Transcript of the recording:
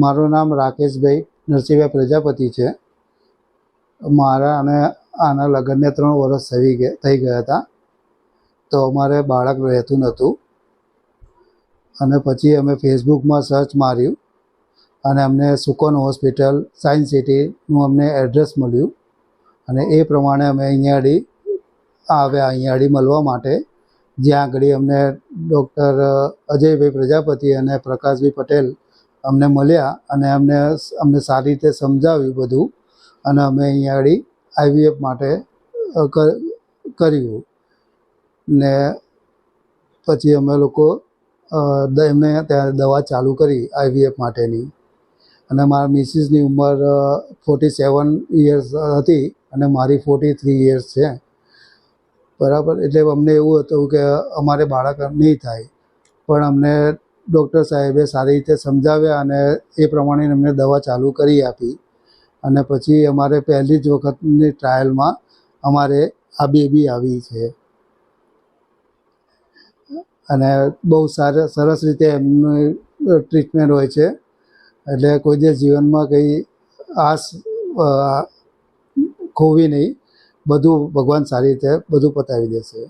મારું નામ રાકેશભાઈ નરસિંહભાઈ પ્રજાપતિ છે. મારા અને આના લગ્નને 3 વર્ષ થઈ ગયા હતા. તો અમારે બાળક રહેતું નહોતું અને પછી અમે ફેસબુકમાં સર્ચ માર્યું અને અમને સુકોન હોસ્પિટલ સાયન્સ સિટીનું અમને એડ્રેસ મળ્યું અને એ પ્રમાણે અમે અહીંયા આગળ મળવા માટે, જ્યાં આગળ અમને ડૉક્ટર અજયભાઈ પ્રજાપતિ અને પ્રકાશભાઈ પટેલ અમને મળ્યા અને અમને સારી રીતે સમજાવ્યું બધું અને અમે અહીંયા આગળ આઈવીએફ માટે કર્યું ને પછી અમે લોકો એમને ત્યાં દવા ચાલુ કરી આઈવીએફ માટેની. અને મારા મિસિસની ઉંમર 47 યર્સ હતી અને મારી 43 યર્સ છે. બરાબર. એટલે અમને એવું હતું કે અમારે બાળક નહીં થાય, પણ અમને ડૉક્ટર સાહેબે સારી રીતે સમજાવ્યા અને એ પ્રમાણે અમને દવા ચાલુ કરી આપી અને પછી અમારે પહેલી જ વખતની ટ્રાયલમાં અમારે આ બેબી આવી છે અને બહુ સરસ રીતે એમની ટ્રીટમેન્ટ હોય છે. એટલે કોઈ જે જીવનમાં કંઈ આસ ખોવી નહીં, બધું ભગવાન સારી રીતે બધું પતાવી દેશે.